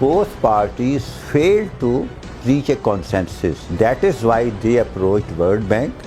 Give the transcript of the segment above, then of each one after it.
Both parties failed to reach a consensus. That is why they approached World Bank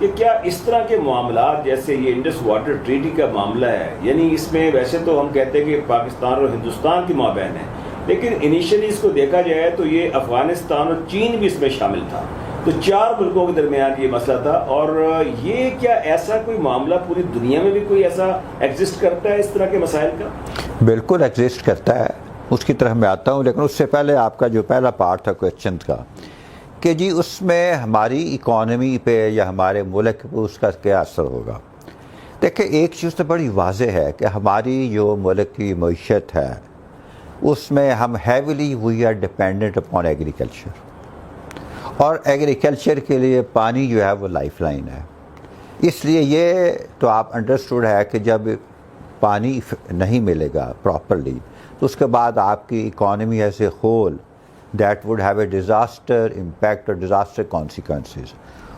کہ کیا اس طرح کے معاملات جیسے یہ انڈس واٹر ٹریٹی کا معاملہ ہے، یعنی اس میں ویسے تو ہم کہتے ہیں کہ پاکستان اور ہندوستان کی مابین ہے، لیکن انیشلی اس کو دیکھا جائے تو یہ افغانستان اور چین بھی اس میں شامل تھا، تو 4 ملکوں کے درمیان یہ مسئلہ تھا. اور یہ کیا ایسا کوئی معاملہ پوری دنیا میں بھی کوئی ایسا ایگزسٹ کرتا ہے اس طرح کے مسائل کا؟ بالکل ایگزسٹ کرتا ہے، اس کی طرف میں آتا ہوں، لیکن اس سے پہلے آپ کا جو پہلا پارٹ تھا کویسچن کا کہ جی اس میں ہماری اکانومی پہ یا ہمارے ملک پہ اس کا کیا اثر ہوگا. دیکھیں ایک چیز تو بڑی واضح ہے کہ ہماری جو ملک کی معیشت ہے اس میں ہم heavily we are dependent upon agriculture, اور ایگریکلچر کے لیے پانی جو ہے وہ لائف لائن ہے. اس لیے یہ تو آپ انڈرسٹوڈ ہے کہ جب پانی نہیں ملے گا پراپرلی تو اس کے بعد آپ کی economy as a whole that would have a disaster impact اور ڈیزاسٹر کانسیکوینسز.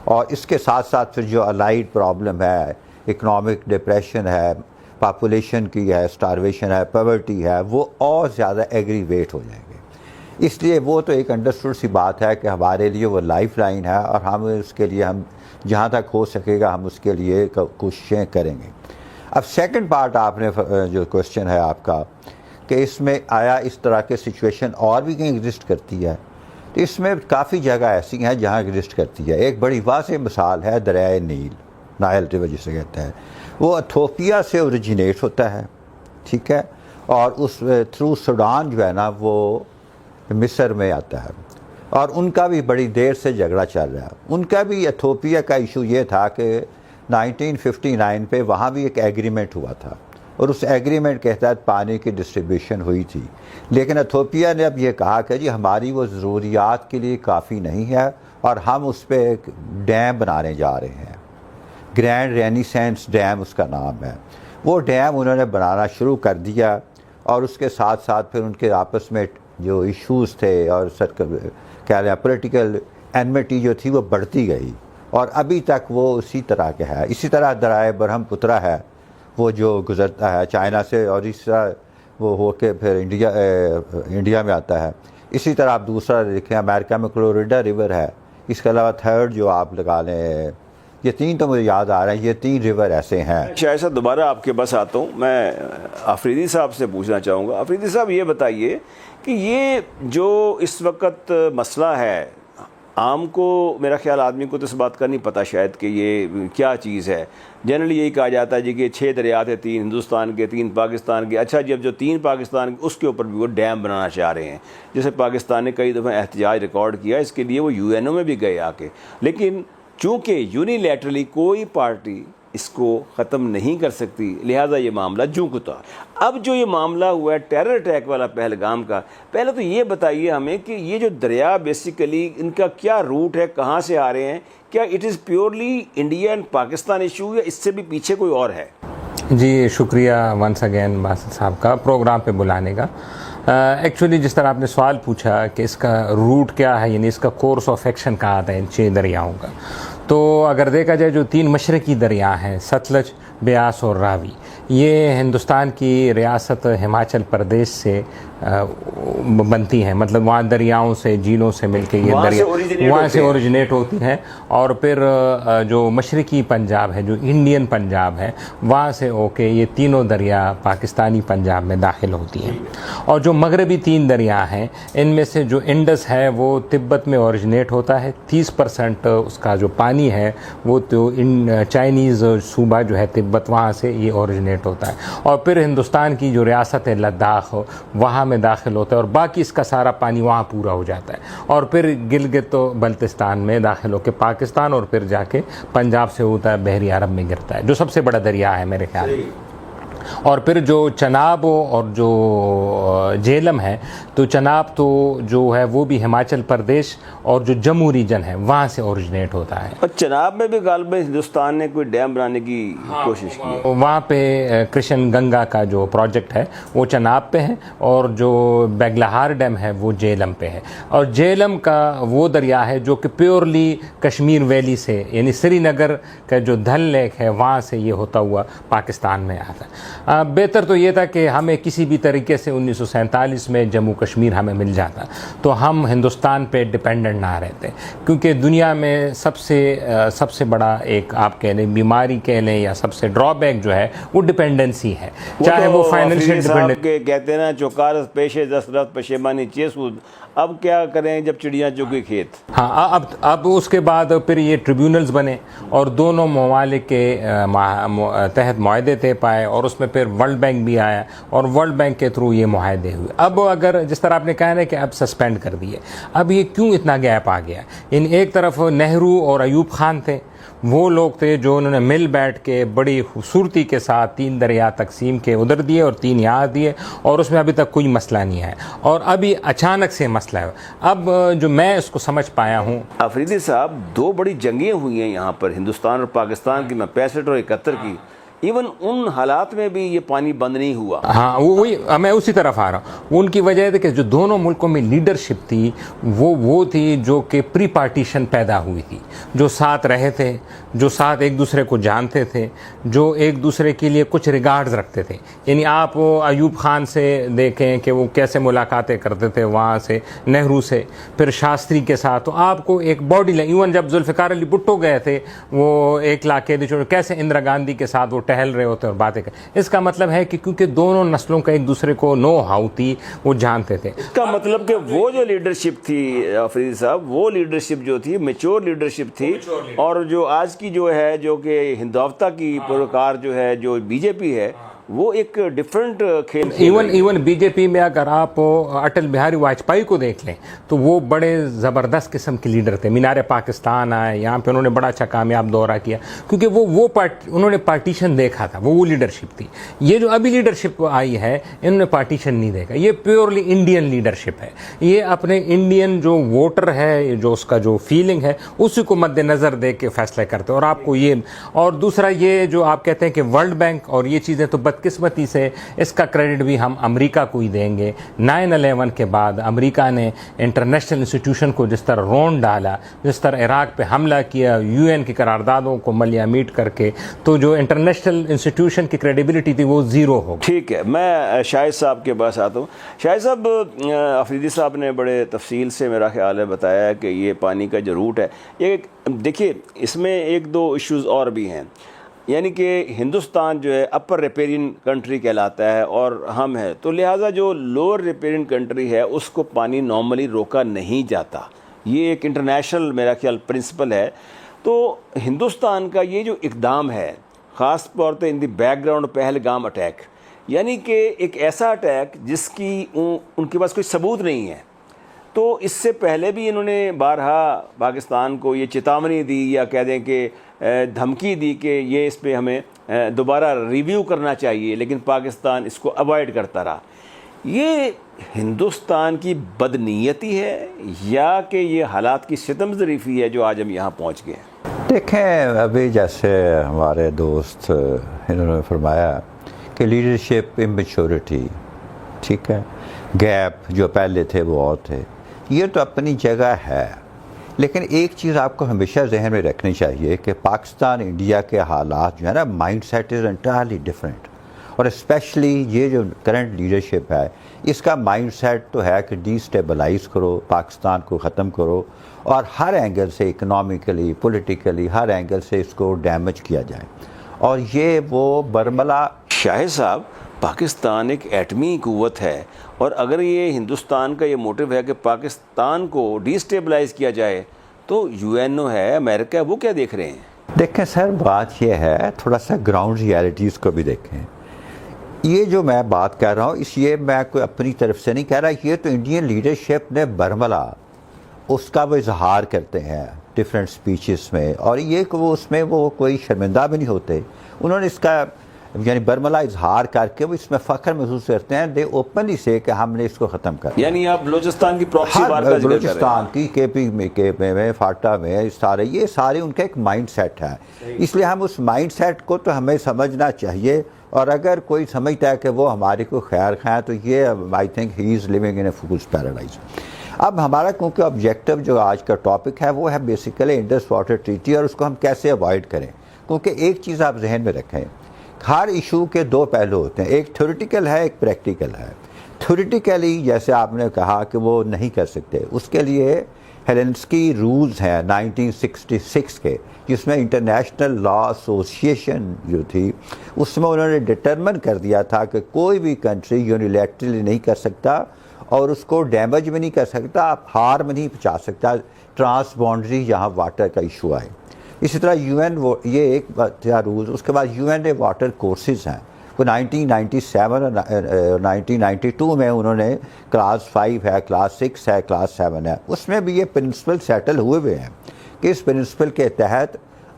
اور اس کے ساتھ ساتھ پھر جو الائڈ پرابلم ہے، اکنامک ڈپریشن ہے، پاپولیشن کی ہے، اسٹارویشن ہے، پاورٹی ہے، وہ اور زیادہ ایگریویٹ ہو جائیں گے. اس لیے وہ تو ایک انڈرسٹوڈ سی بات ہے کہ ہمارے لیے وہ لائف لائن ہے، اور ہم اس کے لیے ہم جہاں تک ہو سکے گا ہم اس کے لیے کوششیں کریں گے. اب سیکنڈ پارٹ آپ نے جو کویسچن ہے آپ کا کہ اس میں آیا اس طرح کے سچویشن اور بھی کہیں ایگزسٹ کرتی ہے، تو اس میں کافی جگہ ایسی ہیں جہاں ایگزسٹ کرتی ہے. ایک بڑی واضح مثال ہے دریائے نیل، نائل ریور جسے کہتے ہیں. وہ ایتھوپیا سے اوریجنیٹ ہوتا ہے، ٹھیک ہے، اور اس تھرو سوڈان جو ہے نا وہ مصر میں آتا ہے، اور ان کا بھی بڑی دیر سے جھگڑا چل رہا ہے. ان کا بھی ایتھوپیا کا ایشو یہ تھا کہ 1959 پہ وہاں بھی ایک ایگریمنٹ ہوا تھا، اور اس ایگریمنٹ کے تحت پانی کی ڈسٹریبیوشن ہوئی تھی. لیکن ایتھوپیا نے اب یہ کہا کہ جی ہماری وہ ضروریات کے لیے کافی نہیں ہے، اور ہم اس پہ ایک ڈیم بنانے جا رہے ہیں. گرینڈ رینیسینس ڈیم اس کا نام ہے. وہ ڈیم انہوں نے بنانا شروع کر دیا، اور اس کے ساتھ ساتھ پھر ان کے آپس میں جو ایشوز تھے اور کیا لیں پولیٹیکل اینمٹی جو تھی وہ بڑھتی گئی، اور ابھی تک وہ اسی طرح کے ہے. اسی طرح دریائے برہم پترا ہے وہ جو گزرتا ہے چائنا سے، اور اس طرح وہ ہو کے پھر انڈیا میں آتا ہے. اسی طرح آپ دوسرا دیکھیں امریکہ میں کلوریڈا ریور ہے. اس کے علاوہ تھرڈ جو آپ لگا لیں، یہ 3 تو مجھے یاد آ رہے ہیں، یہ 3 ریور ایسے ہیں. شاید صاحب دوبارہ آپ کے پاس آتا ہوں، میں آفریدی صاحب سے پوچھنا چاہوں گا. آفریدی صاحب یہ بتائیے کہ یہ جو اس وقت مسئلہ ہے، عام کو میرا خیال آدمی کو تو اس بات کا نہیں پتہ شاید کہ یہ کیا چیز ہے. جنرلی یہی کہا جاتا ہے جی کہ 6 دریا تھے، 3 ہندوستان کے، 3 پاکستان کے. اچھا جب جو 3 پاکستان کے اس کے اوپر بھی وہ ڈیم بنانا چاہ رہے ہیں، جیسے پاکستان نے کئی دفعہ احتجاج ریکارڈ کیا، اس کے لیے وہ UN میں بھی گئے آ کے. لیکن چونکہ یونیلیٹرلی کوئی پارٹی اس کو ختم نہیں کر سکتی، لہٰذا یہ معاملہ جوں کو تھا. اب جو یہ معاملہ ہوا ہے ٹیرر اٹیک والا پہلگام کا، پہلے تو یہ بتائیے ہمیں کہ یہ جو دریا بیسیکلی ان کا کیا روٹ ہے، کہاں سے آ رہے ہیں؟ کیا it is purely India and Pakistan issue, یا اس سے بھی پیچھے کوئی اور ہے؟ جی شکریہ ونس اگین باسط صاحب کا پروگرام پہ بلانے کا. ایکچولی جس طرح آپ نے سوال پوچھا کہ اس کا روٹ کیا ہے، یعنی اس کا کورس آف ایکشن کہاں آتا ہے ان 6 دریاؤں کا، تو اگر دیکھا جائے جو 3 مشرقی دریا ہیں ستلج، بیاس اور راوی، یہ ہندوستان کی ریاست ہماچل پردیش سے بنتی ہیں. مطلب وہاں دریاؤں سے، جھیلوں سے مل کے یہ دریا وہاں سے اوریجنیٹ ہوتی ہیں، اور پھر جو مشرقی پنجاب ہے، جو انڈین پنجاب ہے، وہاں سے ہو کے یہ تینوں دریا پاکستانی پنجاب میں داخل ہوتی ہیں. اور جو مغربی 3 دریا ہیں ان میں سے جو انڈس ہے وہ تبت میں اوریجنیٹ ہوتا ہے. 30% اس کا جو پانی ہے وہ تو چائنیز صوبہ جو ہے تبت، وہاں سے یہ اوریجنیٹ ہوتا ہے. اور پھر ہندوستان کی جو ریاست ہے لداخ، وہاں میں داخل ہوتا ہے، اور باقی اس کا سارا پانی وہاں پورا ہو جاتا ہے. اور پھر گلگت و بلتستان میں داخل ہو کے پاکستان، اور پھر جا کے پنجاب سے ہوتا ہے بحری عرب میں گرتا ہے، جو سب سے بڑا دریا ہے میرے خیال میں. اور پھر جو چناب اور جو جہلم ہے، تو چناب تو جو ہے وہ بھی ہماچل پردیش اور جو جموں ریجن ہے وہاں سے اوریجنیٹ ہوتا ہے. اور چناب میں بھی غالباً ہندوستان نے کوئی ڈیم بنانے کی کوشش کی ہے. وہاں پہ کرشن گنگا کا جو پروجیکٹ ہے وہ چناب پہ ہے، اور جو بیگلہار ڈیم ہے وہ جہلم پہ ہے. اور جہلم کا وہ دریا ہے جو کہ پیورلی کشمیر ویلی سے، یعنی سری نگر کا جو دھل لیک ہے وہاں سے یہ ہوتا ہوا پاکستان میں آتا ہے. بہتر تو یہ تھا کہ ہمیں کسی بھی طریقے سے 1947 میں جموں کشمیر ہمیں مل جاتا تو ہم ہندوستان پہ ڈپینڈنٹ نہ رہتے، کیونکہ دنیا میں سب سے بڑا ایک آپ کہہ لیں بیماری کہہ لیں یا سب سے ڈرا بیک جو ہے وہ ڈپینڈنسی ہے، چاہے وہ فائنینشیل ڈپینڈنسی۔ کہتے ہیں نا چوکارس پیشے دس رفت پشیمانی چیسود، اب کیا کریں جب چڑیاں چگی کھیت۔ ہاں، اب اس کے بعد پھر یہ ٹریبیونلز بنے اور دونوں ممالک کے تحت معاہدے طے پائے، اور اس میں پھر ورلڈ بینک بھی آیا اور ورلڈ بینک کے تھرو یہ معاہدے ہوئے۔ اب اگر جس طرح آپ نے کہا نا کہ اب سسپینڈ کر دیے، اب یہ کیوں اتنا گیپ آ گیا؟ یعنی ایک طرف نہرو اور ایوب خان تھے، وہ لوگ تھے جو انہوں نے مل بیٹھ کے بڑی خوبصورتی کے ساتھ 3 دریا تقسیم کے ادھر دیے اور 3 یہاں دیے، اور اس میں ابھی تک کوئی مسئلہ نہیں ہے، اور ابھی اچانک سے مسئلہ ہے۔ اب جو میں اس کو سمجھ پایا ہوں، آفریدی صاحب 2 بڑی جنگیں ہوئی ہیں یہاں پر ہندوستان اور پاکستان کی، میں 65 اور 71 کی، ایون ان حالات میں بھی یہ پانی بند نہیں ہوا۔ ہاں وہی میں اسی طرف آ رہا ہوں۔ ان کی وجہ ہے کہ جو دونوں ملکوں میں لیڈرشپ تھی وہ تھی جو کہ پری پارٹیشن پیدا ہوئی تھی، جو ساتھ رہے تھے، جو ساتھ ایک دوسرے کو جانتے تھے، جو ایک دوسرے کے لیے کچھ ریگارڈز رکھتے تھے۔ یعنی آپ ایوب خان سے دیکھیں کہ وہ کیسے ملاقاتیں کرتے تھے، وہاں سے نہرو سے، پھر شاستری کے ساتھ، تو آپ کو ایک باڈی ایون جب ذوالفقار علی بھٹو گئے تھے وہ 1 لاکھ قیدی چھوڑ کیسے اندرا گاندھی کے ساتھ وہ ٹہل رہے ہوتے اور باتیں کرتے۔ اس کا مطلب ہے کہ کیونکہ دونوں نسلوں کا ایک دوسرے کو نو ہاؤ تھی، وہ جانتے تھے۔ اس کا مطلب کہ وہ جو لیڈرشپ تھی آفریدی صاحب، وہ لیڈرشپ جو تھی میچور لیڈرشپ تھی، اور جو آج کی جو ہے جو کہ ہندوتوا کی پروکار جو ہے جو بی جے پی ہے، وہ ایک ڈیفرنٹ کھیل۔ ایون بی جے پی میں اگر آپ اٹل بہاری واجپئی کو دیکھ لیں تو وہ بڑے زبردست قسم کے لیڈر تھے۔ مینار پاکستان آئے، یہاں پہ انہوں نے بڑا اچھا کامیاب دورہ کیا، کیونکہ انہوں نے پارٹیشن دیکھا تھا، وہ لیڈرشپ تھی۔ یہ جو ابھی لیڈرشپ آئی ہے انہوں نے پارٹیشن نہیں دیکھا، یہ پیورلی انڈین لیڈرشپ ہے، یہ اپنے انڈین جو ووٹر ہے، جو اس کا جو فیلنگ ہے اسی کو مد نظر دے کے فیصلے کرتے، اور آپ کو یہ، اور دوسرا یہ جو آپ کہتے ہیں کہ ورلڈ بینک اور یہ چیزیں، تو بدقسمتی سے اس کا کریڈٹ بھی ہم امریکہ کو ہی دیں گے۔ 9/11 کے بعد امریکہ نے انٹرنیشنل انسٹیٹیوشن کو جس طرح رون ڈالا، جس طرح عراق پہ حملہ کیا، UN کی قراردادوں کو ملیا میٹ کر کے، تو جو انٹرنیشنل انسٹیٹیوشن کی کریڈیبلٹی تھی وہ زیرو ہو گئی۔ ٹھیک ہے، میں شاہد صاحب کے پاس آتا ہوں۔ شاہد صاحب، آفریدی صاحب نے بڑے تفصیل سے میرا خیال ہے بتایا کہ یہ پانی کا جو روٹ ہے، یہ دیکھیے اس میں 1-2 ایشوز اور بھی ہیں، یعنی کہ ہندوستان جو ہے اپر ریپیرین کنٹری کہلاتا ہے اور ہم ہے، تو لہٰذا جو لوور ریپیرین کنٹری ہے اس کو پانی نارملی روکا نہیں جاتا، یہ ایک انٹرنیشنل میرا خیال پرنسپل ہے۔ تو ہندوستان کا یہ جو اقدام ہے، خاص طور پہ in the background Pahalgam attack, یعنی کہ ایک ایسا اٹیک جس کی ان کے پاس کوئی ثبوت نہیں ہے، تو اس سے پہلے بھی انہوں نے بارہا پاکستان کو یہ چیتاونی دی یا کہہ دیں کہ دھمکی دی کہ یہ اس پہ ہمیں دوبارہ ریویو کرنا چاہیے، لیکن پاکستان اس کو اوائڈ کرتا رہا۔ یہ ہندوستان کی بدنیتی ہے یا کہ یہ حالات کی ستم ظریفی ہے جو آج ہم یہاں پہنچ گئے ہیں؟ دیکھیں، ابھی جیسے ہمارے دوست انہوں نے فرمایا کہ لیڈرشپ امپیچورٹی، ٹھیک ہے، گیپ جو پہلے تھے وہ اور تھے، یہ تو اپنی جگہ ہے، لیکن ایک چیز آپ کو ہمیشہ ذہن میں رکھنی چاہیے کہ پاکستان انڈیا کے حالات جو ہے نا، mindset is entirely different, اور اسپیشلی یہ جو کرنٹ لیڈرشپ ہے اس کا مائنڈ سیٹ تو ہے کہ ڈی اسٹیبلائز کرو، پاکستان کو ختم کرو، اور ہر اینگل سے اکنامکلی، پولیٹیکلی، ہر اینگل سے اس کو ڈیمیج کیا جائے، اور یہ وہ برملا۔ شاہد صاحب، پاکستان ایک ایٹمی قوت ہے، اور اگر یہ ہندوستان کا یہ موٹیو ہے کہ پاکستان کو ڈی اسٹیبلائز کیا جائے، تو UNO ہے، امریکہ ہے، وہ کیا دیکھ رہے ہیں؟ دیکھیں سر، بات یہ ہے تھوڑا سا گراؤنڈ ریالٹیز کو بھی دیکھیں۔ یہ جو میں بات کر رہا ہوں یہ میں کوئی اپنی طرف سے نہیں کہہ رہا، یہ تو انڈین لیڈرشپ نے برملا اس کا وہ اظہار کرتے ہیں ڈفرینٹ سپیچز میں، اور یہ کہ وہ اس میں وہ کوئی شرمندہ بھی نہیں ہوتے، انہوں نے اس کا یعنی برملا اظہار کر کے وہ اس میں فخر محسوس کرتے ہیں، دے اوپنلی سے کہ ہم نے اس کو ختم کر دیا۔ یعنی آپ بلوچستان کی پراکسی وار کا ذکر کر رہے ہیں؟ بلوچستان کی KP میں فاٹا میں یہ سارے ان کا ایک مائنڈ سیٹ ہے، اس لیے ہم اس مائنڈ سیٹ کو تو ہمیں سمجھنا چاہیے، اور اگر کوئی سمجھتا ہے کہ وہ ہماری کو خیر خواہ تو یہ I think he is living in a fool's paradise. اب ہمارا کیونکہ آبجیکٹو جو آج کا ٹاپک ہے وہ ہے بیسیکلی انڈس واٹر ٹریٹی، اور اس کو ہم کیسے اوائڈ کریں، کیونکہ ایک چیز آپ ذہن میں رکھیں ہر ایشو کے دو پہلو ہوتے ہیں، ایک تھیوریٹیکل ہے، ایک پریکٹیکل ہے۔ تھیوریٹیکلی جیسے آپ نے کہا کہ وہ نہیں کر سکتے، اس کے لیے ہیلنسکی رولز ہیں 1966 کے، جس میں انٹرنیشنل لا ایسوسیشن جو تھی اس میں انہوں نے ڈٹرمن کر دیا تھا کہ کوئی بھی کنٹری یونیلیٹرلی نہیں کر سکتا اور اس کو ڈیمیج بھی نہیں کر سکتا، ہارم نہیں پہنچا سکتا ٹرانس باؤنڈری جہاں واٹر کا ایشو آئے۔ اسی طرح یو این یہ ایک تھا رولز۔ اس کے بعد U N a watercourses ہیں، وہ 1997 اور 1992 میں انہوں نے کلاس 5 ہے، کلاس 6 ہے، کلاس 7 ہے، اس میں بھی یہ پرنسپل سیٹل ہوئے ہیں کہ اس پرنسپل کے تحت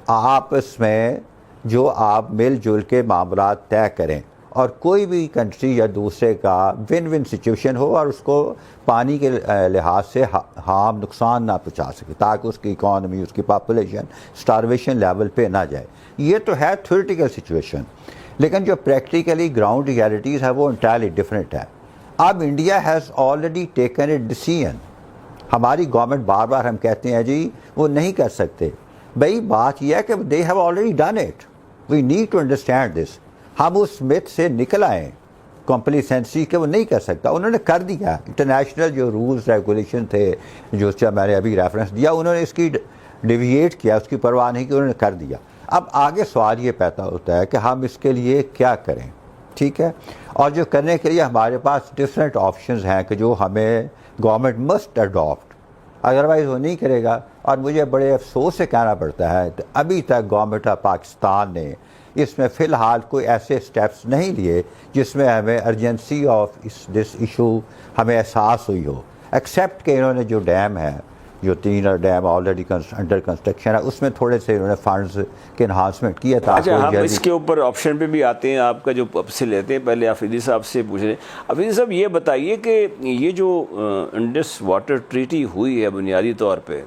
آپس میں جو آپ مل جل کے معاملات طے کریں اور کوئی بھی کنٹری یا دوسرے کا ون ون سچویشن ہو اور اس کو پانی کے لحاظ سے نقصان نہ پہنچا سکے، تاکہ اس کی اکانومی، اس کی پاپولیشن سٹارویشن لیول پہ نہ جائے۔ یہ تو ہے تھیوریٹیکل سچویشن، لیکن جو پریکٹیکلی گراؤنڈ ریالٹیز ہے وہ انٹائرلی ڈفرینٹ ہے۔ اب India has already taken a decision, ہماری گورنمنٹ بار بار ہم کہتے ہیں جی وہ نہیں کر سکتے، بھئی بات یہ ہے کہ they have already done it, we need to understand this. ہم اس مت سے نکل آئیں کمپلیسنسی کہ وہ نہیں کر سکتا، انہوں نے کر دیا۔ انٹرنیشنل جو رولز ریگولیشن تھے جو میں نے ابھی ریفرنس دیا، انہوں نے اس کی ڈیویٹ کیا، اس کی پرواہ نہیں کی، انہوں نے کر دیا۔ اب آگے سوال یہ پیدا ہوتا ہے کہ ہم اس کے لیے کیا کریں، ٹھیک ہے؟ اور جو کرنے کے لیے ہمارے پاس ڈفرینٹ آپشنز ہیں کہ جو ہمیں گورنمنٹ مسٹ اڈاپٹ، ادروائز وہ نہیں کرے گا۔ اور مجھے بڑے افسوس سے کہنا پڑتا ہے کہ ابھی تک گورنمنٹ آف پاکستان نے اس میں فی الحال کوئی ایسے سٹیپس نہیں لیے جس میں ہمیں ارجنسی آف دس ایشو ہمیں احساس ہوئی ہو، ایکسیپٹ کہ انہوں نے جو ڈیم ہے، جو 3 ڈیم آلریڈی انڈر کنسٹرکشن ہے، اس میں تھوڑے سے انہوں نے فنڈز کے انہانسمنٹ کیا تھا۔ اچھا، ہم اس کے اوپر آپشن پہ بھی آتے ہیں، آپ کا جو سے لیتے ہیں۔ پہلے آفریدی صاحب سے پوچھ رہے ہیں۔ آفریدی صاحب یہ بتائیے کہ یہ جو انڈس واٹر ٹریٹی ہوئی ہے بنیادی طور پہ،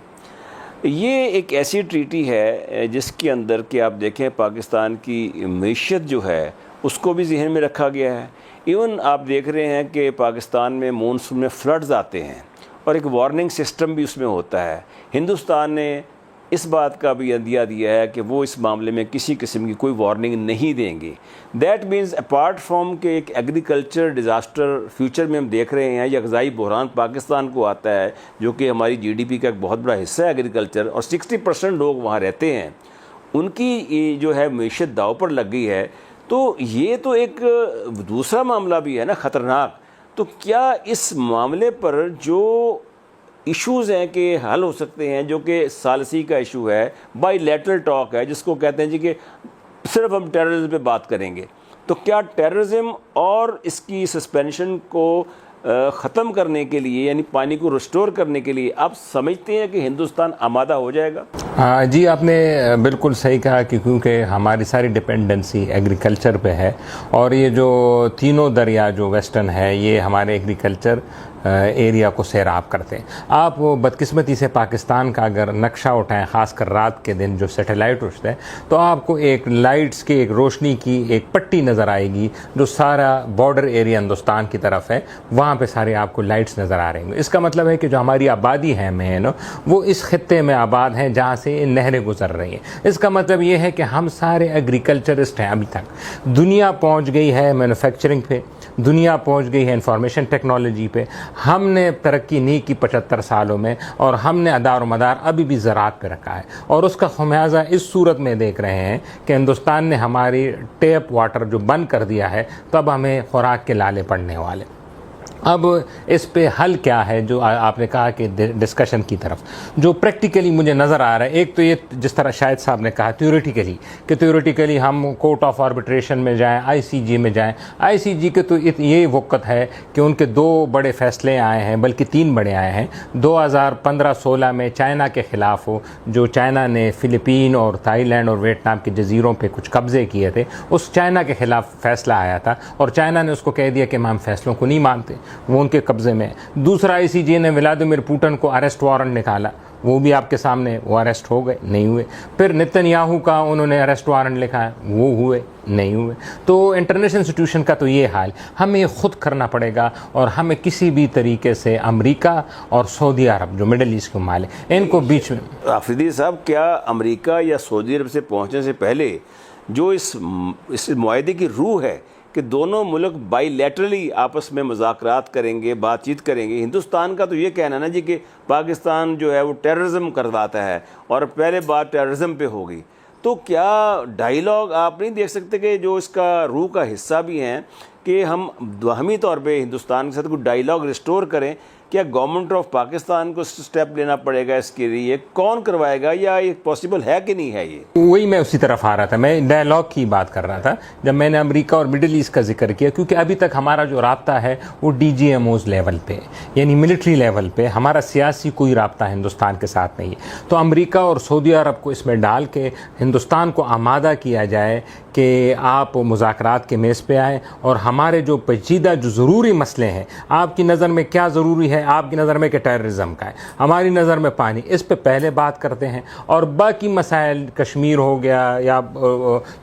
یہ ایک ایسی ٹریٹی ہے جس کے اندر کہ آپ دیکھیں پاکستان کی معیشت جو ہے اس کو بھی ذہن میں رکھا گیا ہے۔ ایون آپ دیکھ رہے ہیں کہ پاکستان میں مونسون میں فلڈز آتے ہیں اور ایک وارننگ سسٹم بھی اس میں ہوتا ہے۔ ہندوستان نے اس بات کا بھی عندیہ دیا ہے کہ وہ اس معاملے میں کسی قسم کی کوئی وارننگ نہیں دیں گے۔ دیٹ مینز اپارٹ فرام کہ ایک ایگریکلچر ڈیزاسٹر فیوچر میں ہم دیکھ رہے ہیں، یا غذائی بحران پاکستان کو آتا ہے جو کہ ہماری جی ڈی پی کا ایک بہت بڑا حصہ ہے ایگریکلچر، اور 60% لوگ وہاں رہتے ہیں، ان کی جو ہے معیشت داؤ پر لگ گئی ہے۔ تو یہ تو ایک دوسرا معاملہ بھی ہے نا خطرناک۔ تو کیا اس معاملے پر جو ایشوز ہیں کہ حل ہو سکتے ہیں، جو کہ ثالثی کا ایشو ہے، بائی لیٹرل ٹاک ہے جس کو کہتے ہیں جی کہ صرف ہم ٹیررزم پہ بات کریں گے، تو کیا ٹیررزم اور اس کی سسپینشن کو ختم کرنے کے لیے، یعنی پانی کو ریسٹور کرنے کے لیے، آپ سمجھتے ہیں کہ ہندوستان آمادہ ہو جائے گا؟ جی، آپ نے بالکل صحیح کہا کہ کیونکہ ہماری ساری ڈپینڈنسی ایگریکلچر پہ ہے، اور یہ جو تینوں دریا جو ویسٹرن ہے یہ ہمارے ایگریکلچر ایریا کو سیراب کرتے ہیں۔ آپ بدقسمتی سے پاکستان کا اگر نقشہ اٹھائیں، خاص کر رات کے دن جو سیٹلائٹ اٹھتا ہے، تو آپ کو ایک لائٹس کی، ایک روشنی کی ایک پٹی نظر آئے گی جو سارا بارڈر ایریا ہندوستان کی طرف ہے، وہاں پہ سارے آپ کو لائٹس نظر آ رہے ہیں۔ اس کا مطلب ہے کہ جو ہماری آبادی ہے مین، وہ اس خطے میں آباد ہیں جہاں سے یہ نہریں گزر رہی ہیں۔ اس کا مطلب یہ ہے کہ ہم سارے ایگریکلچرسٹ ہیں۔ ابھی تک دنیا پہنچ گئی ہے مینوفیکچرنگ پہ، دنیا پہنچ گئی ہے انفارمیشن ٹیکنالوجی پہ، ہم نے ترقی نہیں کی 75 سالوں میں، اور ہم نے ادار و مدار ابھی بھی زراعت پہ رکھا ہے، اور اس کا خمیازہ اس صورت میں دیکھ رہے ہیں کہ ہندوستان نے ہماری ٹیپ واٹر جو بند کر دیا ہے، تو اب ہمیں خوراک کے لالے پڑنے والے۔ اب اس پہ حل کیا ہے، جو آپ نے کہا کہ ڈسکشن کی طرف جو پریکٹیکلی مجھے نظر آ رہا ہے، ایک تو یہ جس طرح شاہد صاحب نے کہا تھیوریٹیکلی ہم کورٹ آف آربیٹریشن میں جائیں، آئی سی جی میں جائیں۔ آئی سی جی کے تو یہ وقت ہے کہ ان کے 2 بڑے فیصلے آئے ہیں، بلکہ 3 بڑے آئے ہیں۔ 2015-16 میں چائنا کے خلاف ہو، جو چائنا نے فلپین اور تھائی لینڈ اور ویتنام کے جزیروں پہ کچھ قبضے کیے تھے، اس چائنا کے خلاف فیصلہ آیا تھا، اور چائنا نے اس کو کہہ دیا کہ ہم فیصلوں کو نہیں مانتے، وہ ان کے قبضے میں۔ دوسرا آئی سی جی نے ولادیمیر پوٹن کو اریسٹ وارنٹ نکالا، وہ بھی آپ کے سامنے، وہ اریسٹ ہو گئے، نہیں ہوئے۔ پھر نتن یاہو کا انہوں نے اریسٹ وارنٹ لکھا ہے، وہ ہوئے، نہیں ہوئے۔ تو انٹرنیشنل انسٹیٹیوشن کا تو یہ حال، ہمیں یہ خود کرنا پڑے گا، اور ہمیں کسی بھی طریقے سے امریکہ اور سعودی عرب جو مڈل ایسٹ کے ممالک، ان کو بیچ میں۔ آفریدی صاحب، کیا امریکہ یا سعودی عرب سے پہنچنے سے پہلے جو اس معاہدے کی روح ہے کہ دونوں ملک بائی لیٹرلی آپس میں مذاکرات کریں گے, بات چیت کریں گے. ہندوستان کا تو یہ کہنا نا جی کہ پاکستان جو ہے وہ ٹیررزم کرواتا ہے اور پہلے بات ٹیررزم پہ ہوگی. تو کیا ڈائیلاگ آپ نہیں دیکھ سکتے کہ جو اس کا روح کا حصہ بھی ہیں کہ ہم باہمی طور پہ ہندوستان کے ساتھ کوئی ڈائیلاگ ریسٹور کریں؟ کیا گورنمنٹ آف پاکستان کو سٹیپ لینا پڑے گا اس کے لیے؟ کون کروائے گا یا یہ پاسبل ہے کہ نہیں ہے؟ یہ وہی میں اسی طرف آ رہا تھا, میں ڈائلاگ کی بات کر رہا تھا جب میں نے امریکہ اور مڈل ایسٹ کا ذکر کیا, کیونکہ ابھی تک ہمارا جو رابطہ ہے وہ D G M Os level پہ, یعنی ملٹری لیول پہ. ہمارا سیاسی کوئی رابطہ ہندوستان کے ساتھ نہیں ہے. تو امریکہ اور سعودی عرب کو اس میں ڈال کے ہندوستان کو آمادہ کیا جائے کہ آپ مذاکرات کے میز پہ آئیں اور ہمارے جو پیچیدہ جو ضروری مسئلے ہیں, آپ کی نظر میں کیا ضروری ہے, آپ کی نظر میں کہ ٹیررزم کا ہے, ہماری نظر میں پانی, اس پہ پہلے بات کرتے ہیں. اور باقی مسائل کشمیر ہو گیا یا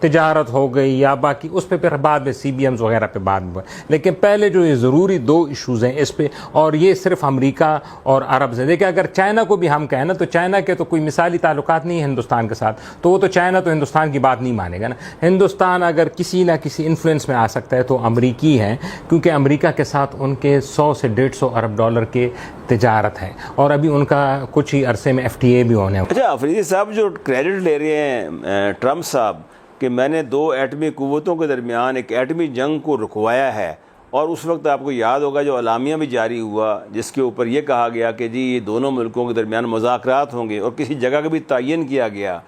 تجارت ہو گئی یا باقی, اس پہ پھر بعد میں سی بی ایمز وغیرہ پہ بات ہوئی. لیکن پہلے جو یہ ضروری 2 ایشوز ہیں اس پہ, اور یہ صرف امریکہ اور عرب سے. دیکھیں اگر چائنا کو بھی ہم کہیں نا, تو چائنا کے تو کوئی مثالی تعلقات نہیں ہیں ہندوستان کے ساتھ, تو وہ تو چائنا تو ہندوستان کی بات نہیں مانے گا نا. ہندوستان اگر کسی نہ کسی انفلوئنس میں آ سکتا ہے تو امریکی ہیں, کیونکہ امریکہ کے ساتھ ان کے 100 سے 150 ارب ڈالر کے تجارت ہے, اور ابھی ان کا کچھ ہی عرصے میں FTA بھی ہونے. اچھا افریدی صاحب جو کریڈٹ لے رہے ہیں ٹرمپ صاحب کہ میں نے 2 ایٹمی قوتوں کے درمیان ایک ایٹمی جنگ کو رکوایا ہے, اور اس وقت آپ کو یاد ہوگا جو اعلامیہ بھی جاری ہوا جس کے اوپر یہ کہا گیا کہ جی یہ دونوں ملکوں کے درمیان مذاکرات ہوں گے, اور کسی جگہ کا بھی تعین کیا گیا.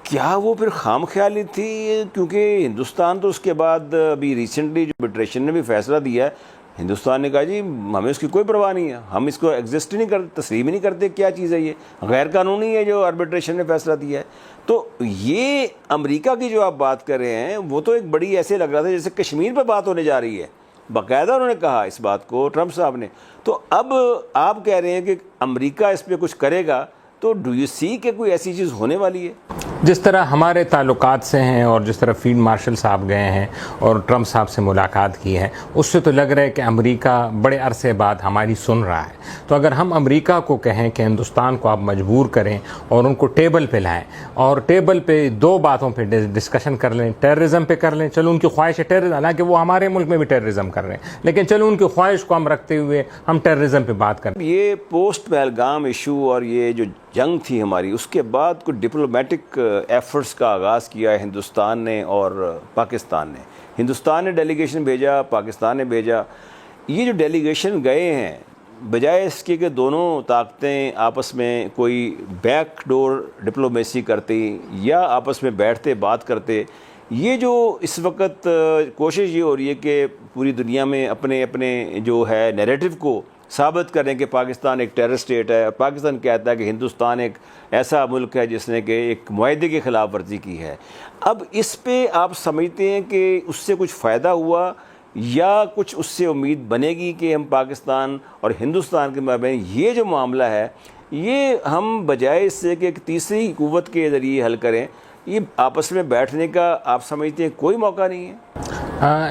کیا وہ پھر خام خیالی تھی؟ کیونکہ ہندوستان تو اس کے بعد ابھی ریسنٹلی جو آربیٹریشن نے بھی فیصلہ دیا ہے, ہندوستان نے کہا جی ہمیں اس کی کوئی پرواہ نہیں ہے, ہم اس کو ایگزسٹ نہیں کرتے, تسلیم ہی نہیں کرتے. کیا چیز ہے یہ؟ غیر قانونی ہے جو آربیٹریشن نے فیصلہ دیا ہے. تو یہ امریکہ کی جو آپ بات کر رہے ہیں وہ تو ایک بڑی ایسے لگ رہا تھا جیسے کشمیر پہ بات ہونے جا رہی ہے. باقاعدہ انہوں نے کہا اس بات کو ٹرمپ صاحب نے. تو اب آپ کہہ رہے ہیں کہ امریکہ اس پہ کچھ کرے گا, تو ڈو یو سی کہ کوئی ایسی چیز ہونے والی ہے؟ جس طرح ہمارے تعلقات سے ہیں اور جس طرح فیلڈ مارشل صاحب گئے ہیں اور ٹرمپ صاحب سے ملاقات کی ہے, اس سے تو لگ رہا ہے کہ امریکہ بڑے عرصے بعد ہماری سن رہا ہے. تو اگر ہم امریکہ کو کہیں کہ ہندوستان کو آپ مجبور کریں اور ان کو ٹیبل پہ لائیں, اور ٹیبل پہ 2 باتوں پہ ڈسکشن کر لیں, ٹیررزم پہ کر لیں, چلو ان کی خواہش ہے ٹیررزم, حالانکہ وہ ہمارے ملک میں بھی ٹیررزم کر رہے ہیں, لیکن چلو ان کی خواہش کو ہم رکھتے ہوئے ہم ٹیررزم پہ بات کریں. یہ پوسٹ پہلگام ایشو اور یہ جو جنگ تھی ہماری, اس کے بعد کوئی ڈپلومیٹک ایفرٹس کا آغاز کیا ہے ہندوستان نے اور پاکستان نے. ہندوستان نے ڈیلیگیشن بھیجا, پاکستان نے بھیجا. یہ جو ڈیلیگیشن گئے ہیں, بجائے اس کے کہ دونوں طاقتیں آپس میں کوئی بیک ڈور ڈپلومیسی کرتی یا آپس میں بیٹھتے بات کرتے, یہ جو اس وقت کوشش یہ ہو رہی ہے کہ پوری دنیا میں اپنے اپنے جو ہے نیریٹو کو ثابت کریں کہ پاکستان ایک ٹیرر اسٹیٹ ہے, اور پاکستان کہتا ہے کہ ہندوستان ایک ایسا ملک ہے جس نے کہ ایک معاہدے کی خلاف ورزی کی ہے. اب اس پہ آپ سمجھتے ہیں کہ اس سے کچھ فائدہ ہوا یا کچھ اس سے امید بنے گی کہ ہم پاکستان اور ہندوستان کے مابین یہ جو معاملہ ہے یہ ہم بجائے اس سے کہ ایک تیسری قوت کے ذریعے حل کریں, یہ آپس میں بیٹھنے کا آپ سمجھتے ہیں کوئی موقع نہیں ہے؟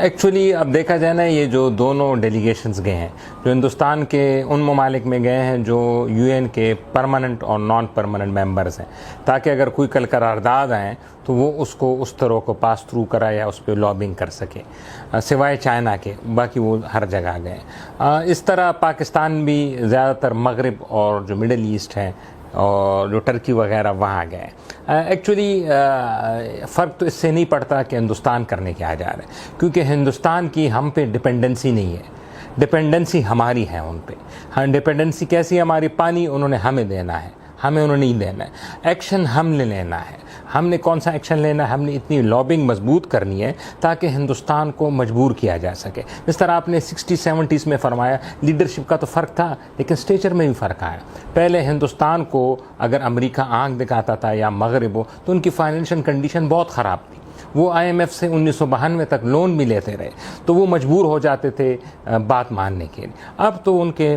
ایکچولی اب دیکھا جائے نا, یہ جو دونوں ڈیلیگیشنز گئے ہیں جو ہندوستان کے ان ممالک میں گئے ہیں جو UN کے پرماننٹ اور نان پرماننٹ ممبرز ہیں, تاکہ اگر کوئی کل قرارداد آئیں تو وہ اس کو اس طرح کو پاس تھرو کرا یا اس پہ لابنگ کر سکے, سوائے چائنا کے, باقی وہ ہر جگہ گئے. اس طرح پاکستان بھی زیادہ تر مغرب اور جو مڈل ایسٹ ہیں اور جو ٹرکی وغیرہ وہاں گئے. ایکچولی فرق تو اس سے نہیں پڑتا کہ ہندوستان کرنے کیا جا رہا ہے, کیونکہ ہندوستان کی ہم پہ ڈپینڈنسی نہیں ہے, ڈپینڈنسی ہماری ہے ان پہ. ہاں ڈپینڈنسی کیسی ہے ہماری؟ پانی انہوں نے ہمیں دینا ہے, ہمیں انہوں نے نہیں دینا ہے. ایکشن ہم نے لینا ہے. ہم نے کون سا ایکشن لینا ہے؟ ہم نے اتنی لابنگ مضبوط کرنی ہے تاکہ ہندوستان کو مجبور کیا جا سکے. جس طرح آپ نے 60-70s میں فرمایا, لیڈرشپ کا تو فرق تھا لیکن اسٹیچر میں بھی فرق آیا. پہلے ہندوستان کو اگر امریکہ آنکھ دکھاتا تھا یا مغرب ہو تو ان کی فائنینشیل کنڈیشن بہت خراب تھی. وہ IMF سے 1992 تک لون بھی لیتے رہے, تو وہ مجبور ہو جاتے تھے بات ماننے کے لیے. اب تو ان کے